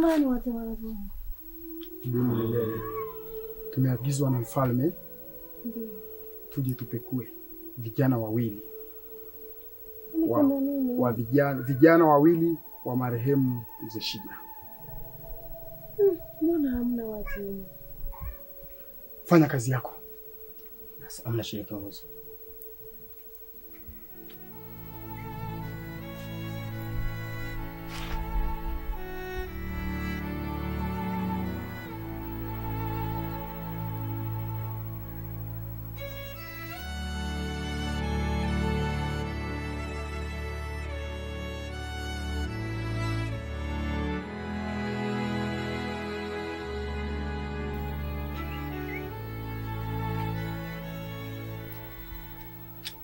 nani watawala wangu? Tumeagizwa na mfalme tuje tupekue vijana wawili vijana wawili wa marehemu Mzee Shija. Mbona hamna watu? Fanya kazi yako. Hamna shida kiongozi.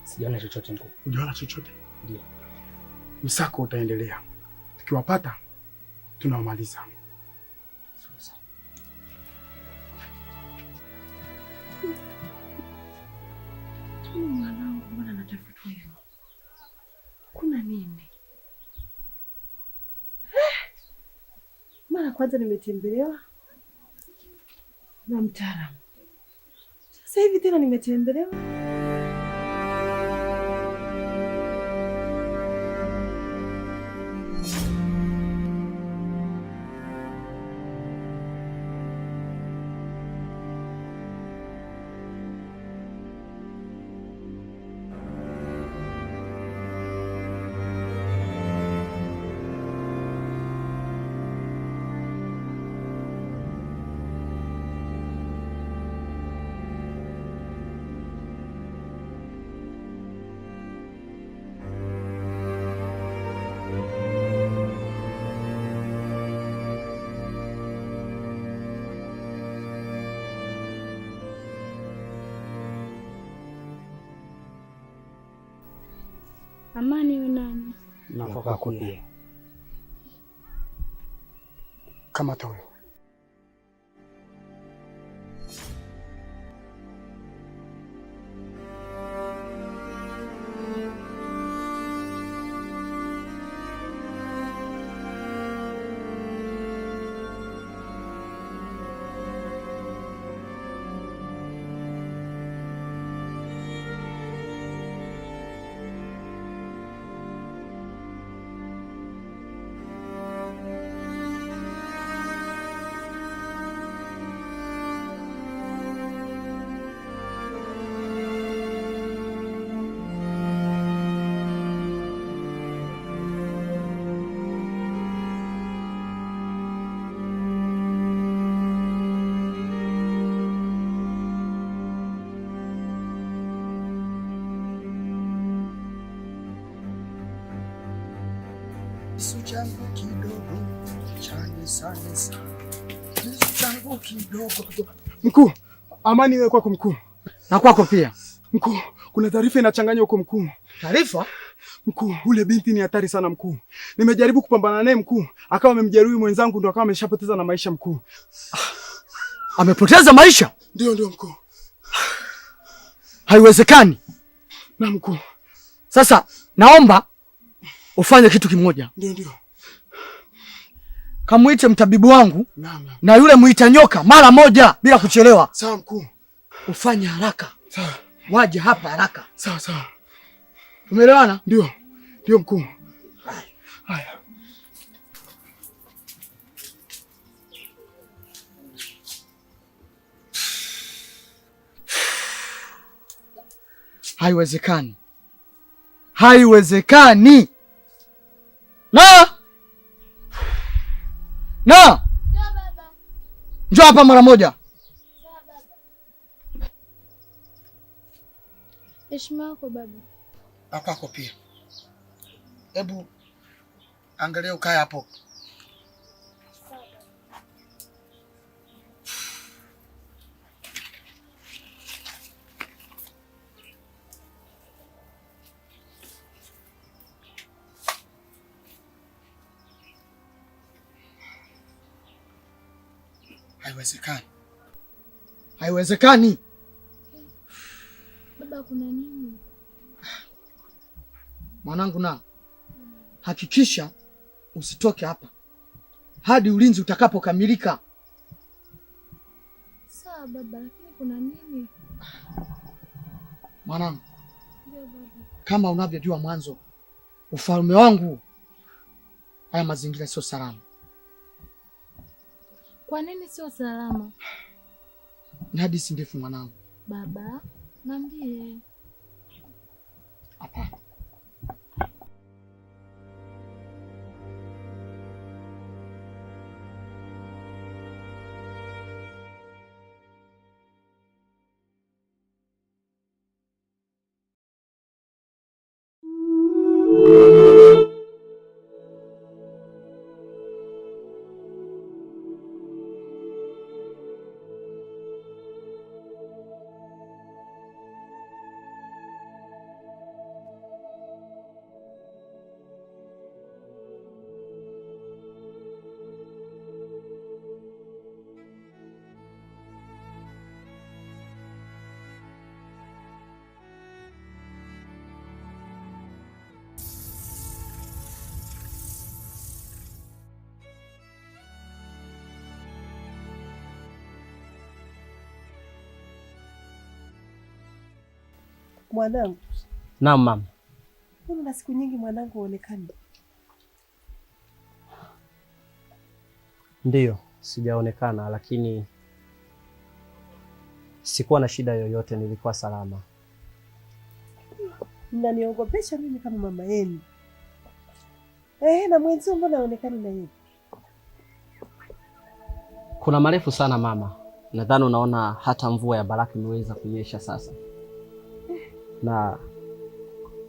Sijaona chochote mkuu. Hujaona chochote? Ndio. Msako utaendelea. Tukiwapata tunawamaliza. Sasa. Mwanangu, mbona anatafutwa hivyo? Kuna nini? Mara kwanza nimetembelewa na mtaalamu. Sasa hivi tena nimetembelewa. Amani we nani? Na kwako pia. Kama tawe. Kisu changu kidogo chane sana sana. Kisu changu kidogo. Mkuu, amani iwe kwako mkuu. Na kwako pia. Mkuu, kuna taarifa inachanganya huko mkuu. Taarifa? Mkuu, ule binti ni hatari sana mkuu. Nimejaribu kupambana naye mkuu, akawa amemjeruhi mwenzangu ndo akawa ameshapoteza na maisha mkuu. Amepoteza maisha? Ndio mkuu. Haiwezekani. Na mkuu. Sasa naomba ufanye kitu kimoja. Ndio. Kamuite mtabibu wangu. Naam. Na yule muita nyoka mara moja bila kuchelewa. Sawa mkuu. Ufanye haraka. Sawa. Waje hapa haraka. Sawa. Umeelewana? Ndio mkuu. Haya. Haiwezekani. Haiwezekani. Na! Njoo hapa mara moja. Heshima yako baba. Kwako pia. Hebu angalia ukae hapo. Haiwezekani. Haiwezekani. Baba, kuna nini? Mwanangu, na hakikisha usitoke hapa hadi ulinzi utakapokamilika. Sawa baba, lakini kuna nini? Mwanangu, Ndio baba. kama unavyojua mwanzo, ufalme wangu haya mazingira sio salama. Kwa nini sio salama? Ni hadithi ndefu mwanangu. Baba, niambie. Hapana. Mwanangu. Naam mama. Mbona siku nyingi mwanangu huonekani? Ndiyo, sijaonekana lakini sikuwa na shida yoyote, nilikuwa salama. Mnaniogopesha mimi kama mama yenu. Na mwenzio mbona haonekani na yeye? Kuna marefu sana mama. Nadhani unaona hata mvua ya baraka imeweza kunyesha sasa. Na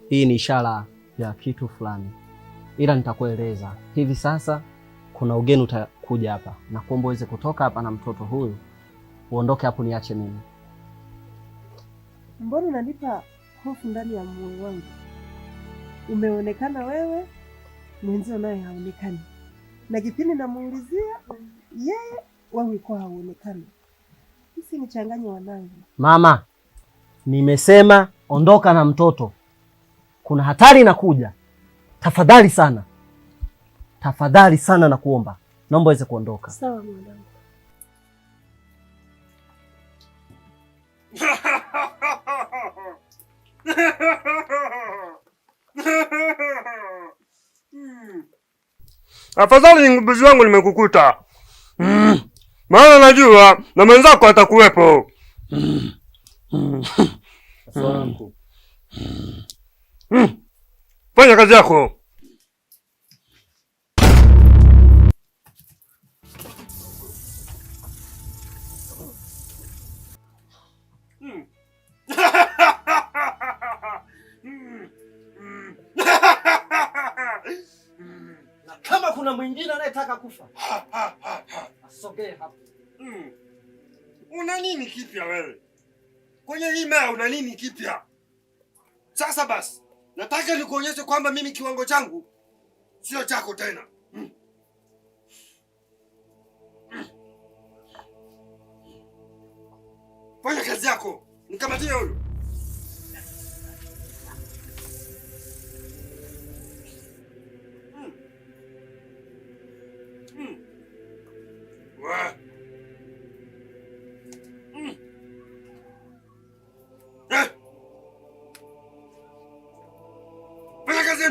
hii ni ishara ya kitu fulani. Ila nitakueleza. Hivi sasa kuna ugeni utakuja hapa. Na kuomba uweze kutoka hapa na mtoto huyu. Uondoke hapo niache mimi. Mbona unanipa hofu ndani ya moyo wangu? Umeonekana wewe, mwenzio naye haonekani. Na kipindi namuulizia yeye wewe kwa haonekani. Sisi nichanganye wanangu. Mama, nimesema ondoka na mtoto. Kuna hatari inakuja. Tafadhali sana. Tafadhali sana na kuomba. Naomba uweze kuondoka. Sawa mwanangu. Afadhali ngubuzi wangu nimekukuta. Maana najua na mwenzako atakuwepo. Fanya kazi yako. Na kama kuna mwingine anayetaka kufa, asogee hapo. Una nini kipya wewe? Kwenye hii mea una nini kipya? Sasa basi, nataka nikuonyeshe kwamba mimi kiwango changu sio chako tena. Fanya kazi yako. Nikamatie huyo. Fanya kazi.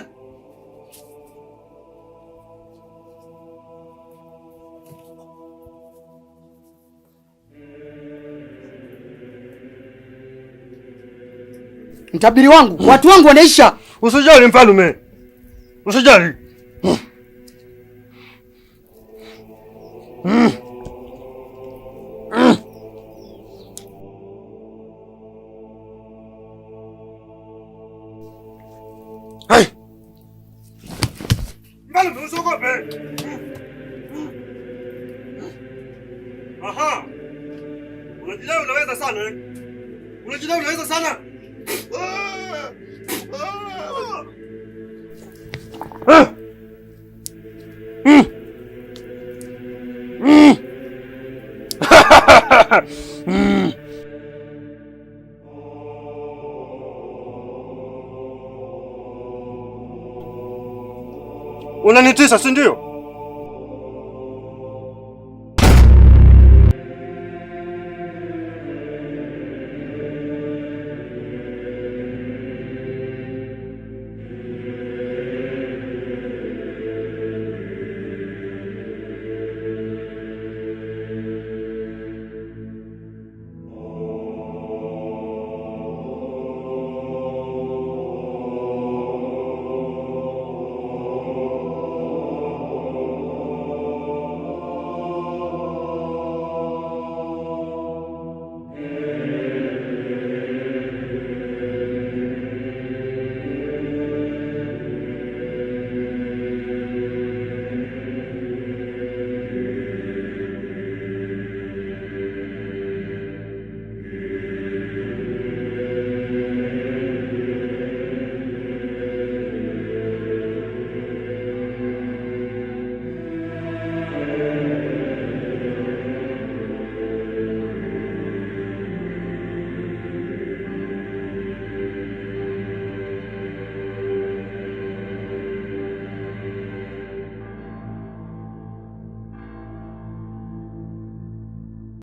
Mtabiri wangu, watu wangu wanaisha. Usijali mfalme. Usijali. Hai. Mfalme usiogope. Aha. Unajidai unaweza sana. Unajidai unaweza sana. Unanitisha, si ndio?